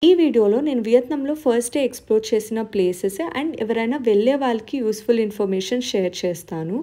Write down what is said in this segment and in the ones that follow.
ఈ వీడియోలో నేను వియత్నాంలో ఫస్ట్ డే ఎక్స్‌ప్లోర్ చేసిన ప్లేసెస్ అండ్ ఎవరైనా వెళ్ళే వాళ్ళకి యూజ్‌ఫుల్ ఇన్ఫర్మేషన్ షేర్ చేస్తాను.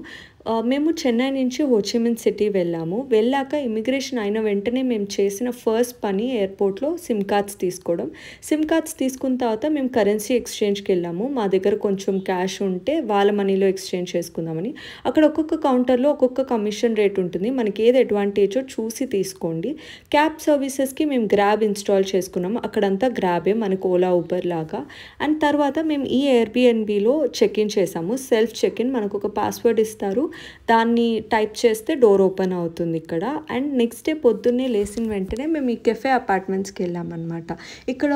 మేము చెన్నై నుంచి హోచిమిన్ సిటీ వెళ్ళాము. వెళ్ళాక ఇమిగ్రేషన్ అయిన వెంటనే మేము చేసిన ఫస్ట్ పని ఎయిర్‌పోర్ట్‌లో సిమ్ కార్డ్స్ తీసుకోవడం. సిమ్ కార్డ్స్ తీసుకున్న తర్వాత మేము కరెన్సీ ఎక్స్‌చేంజ్‌కి వెళ్ళాము. మా దగ్గర కొంచెం క్యాష్ ఉంటే వాళ్ళ మనీలో ఎక్స్‌చేంజ్ చేసుకుందామని. అక్కడ ఒక్కొక్క కౌంటర్‌లో ఒక్కొక్క కమిషన్ రేట్ ఉంటుంది. మనకి ఏది అడ్వాంటేజో చూసి తీసుకోండి. క్యాబ్ సర్వీసెస్‌కి మేము గ్రాబ్ ఇన్‌స్టాల్ చేసుకున్నాము. అక్కడంతా గ్రాబే మనకు ఓలా, ఊబర్ లాగా. అండ్ తర్వాత మేము ఈ ఎయిర్‌బిఎన్‌బిలో చెక్ ఇన్ చేసాము. సెల్ఫ్ చెక్ ఇన్ మనకు ఒక పాస్వర్డ్ ఇస్తారు. దాన్ని టైప్ చేస్తే డోర్ ఓపెన్ అవుతుంది ఇక్కడ. అండ్ నెక్స్ట్ డే పొద్దున్నే లేసిన వెంటనే మేము ఈ కెఫే అపార్ట్మెంట్స్‌కి వెళ్ళామన్నమాట. ఇక్కడ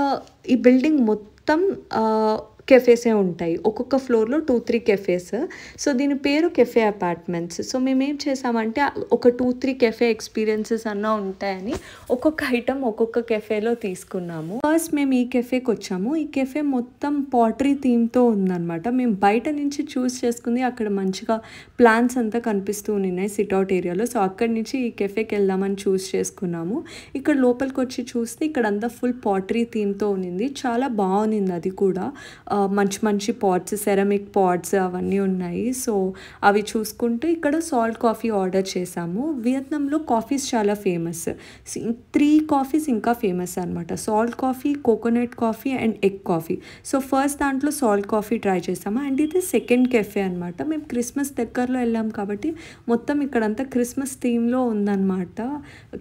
ఈ బిల్డింగ్ మొత్తం కెఫేసే ఉంటాయి. ఒక్కొక్క ఫ్లోర్‌లో 2, 3 కెఫేస్. సో దీని పేరు కెఫే అపార్ట్మెంట్స్. సో మేమేం చేసామంటే ఒక 2, 3 కెఫే ఎక్స్‌పీరియన్సెస్ అన్నా ఉంటాయని ఒక్కొక్క ఐటెమ్ ఒక్కొక్క కెఫేలో తీసుకున్నాము. ఫస్ట్ మేము ఈ కెఫేకి వచ్చాము. ఈ కెఫే మొత్తం పాటరీ థీమ్‌తో ఉందన్నమాట. మేము బయట నుంచి చూస్ చేసుకుంది అక్కడ మంచిగా ప్లాంట్స్ అంతా కనిపిస్తూ ఉన్నాయి సిట్అవుట్ ఏరియాలో. సో అక్కడి నుంచి ఈ కెఫేకి వెళ్దామని చూస్ చేసుకున్నాము. ఇక్కడ లోపలికి వచ్చి చూస్తే ఇక్కడంతా ఫుల్ పాటరీ థీమ్‌తో ఉన్నింది. చాలా బాగుంది అది కూడా. మంచి పాట్స్, సెరామిక్ పాట్స్ అవన్నీ ఉన్నాయి. సో అవి చూసుకుంటూ ఇక్కడ సాల్ట్ కాఫీ ఆర్డర్ చేసాము. వియత్నాంలో కాఫీస్ చాలా ఫేమస్. 3 కాఫీస్ ఇంకా ఫేమస్ అనమాట. Salt coffee, coconut coffee and egg coffee. So first దాంట్లో సాల్ట్ కాఫీ ట్రై చేసాము. అండ్ ఇది సెకండ్ కెఫే అనమాట. మేము క్రిస్మస్ దగ్గరలో వెళ్ళాం కాబట్టి మొత్తం ఇక్కడంతా క్రిస్మస్ థీమ్లో ఉందన్నమాట.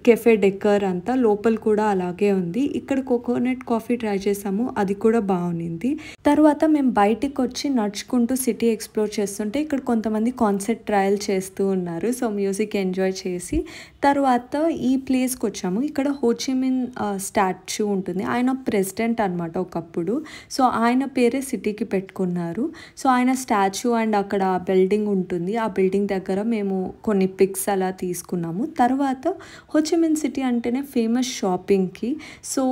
కెఫే డెకర్ అంతా లోపల కూడా అలాగే ఉంది. ఇక్కడ కోకోనట్ కాఫీ ట్రై చేసాము. అది కూడా బాగుంది. తర్వాత మేము బయటికి వచ్చి నడుచుకుంటూ సిటీ ఎక్స్ప్లోర్ చేస్తుంటే ఇక్కడ కొంతమంది కాన్సర్ట్ ట్రయల్ చేస్తూ ఉన్నారు. సో మ్యూజిక్ ఎంజాయ్ చేసి తర్వాత ఈ ప్లేస్కి వచ్చాము. ఇక్కడ హోచిమిన్ స్టాచ్యూ ఉంటుంది. ఆయన ప్రెసిడెంట్ అనమాట ఒకప్పుడు. సో ఆయన పేరే సిటీకి పెట్టుకున్నారు. సో ఆయన స్టాచ్యూ అండ్ అక్కడ బిల్డింగ్ ఉంటుంది. ఆ బిల్డింగ్ దగ్గర మేము కొన్ని పిక్స్ అలా తీసుకున్నాము. తర్వాత హోచిమిన్ సిటీ అంటేనే ఫేమస్ షాపింగ్కి. సో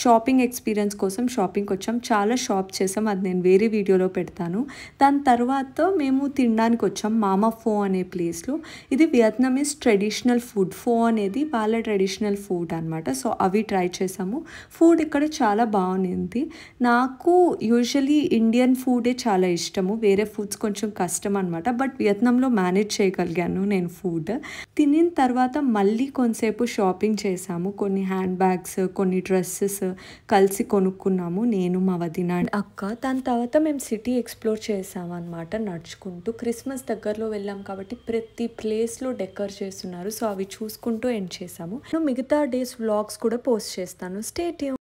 షాపింగ్ ఎక్స్పీరియన్స్ కోసం షాపింగ్కి వచ్చాం. చాలా షాప్ చేసాం. అది నేను వేరే వీడియోలో పెడతాను. దాని తర్వాత మేము తినడానికి వచ్చాం మామా ఫో అనే ప్లేస్లో. ఇది వియత్నామీస్ ట్రెడిషనల్ ఫుడ్. ఫో అనేది వాళ్ళ ట్రెడిషనల్ ఫుడ్ అనమాట. సో అవి ట్రై చేసాము. ఫుడ్ ఇక్కడ చాలా బాగుంది. నాకు యూజువలీ ఇండియన్ ఫుడే చాలా ఇష్టము. వేరే ఫుడ్స్ కొంచెం కష్టం అనమాట. బట్ వియత్నాంలో మేనేజ్ చేయగలిగాను నేను ఫుడ్. తినిన తర్వాత మళ్ళీ కొంతసేపు షాపింగ్ చేసాము. కొన్ని హ్యాండ్ బ్యాగ్స్, కొన్ని డ్రెస్సెస్ కలిసి కొనుక్కున్నాము నేను, మా వదిన అక్క. దాని తర్వాత మేము సిటీ ఎక్స్ప్లోర్ చేసాము అనమాట నడుచుకుంటూ. క్రిస్మస్ దగ్గరలో వెళ్ళాం కాబట్టి ప్రతి ప్లేస్లో డెకర్ చేస్తున్నారు. సో అవి చూసుకుంటూ ఎండ్ చేసాము. మిగతా డేస్ వ్లాగ్స్ కూడా పోస్ట్ చేస్తాను. Stay tune.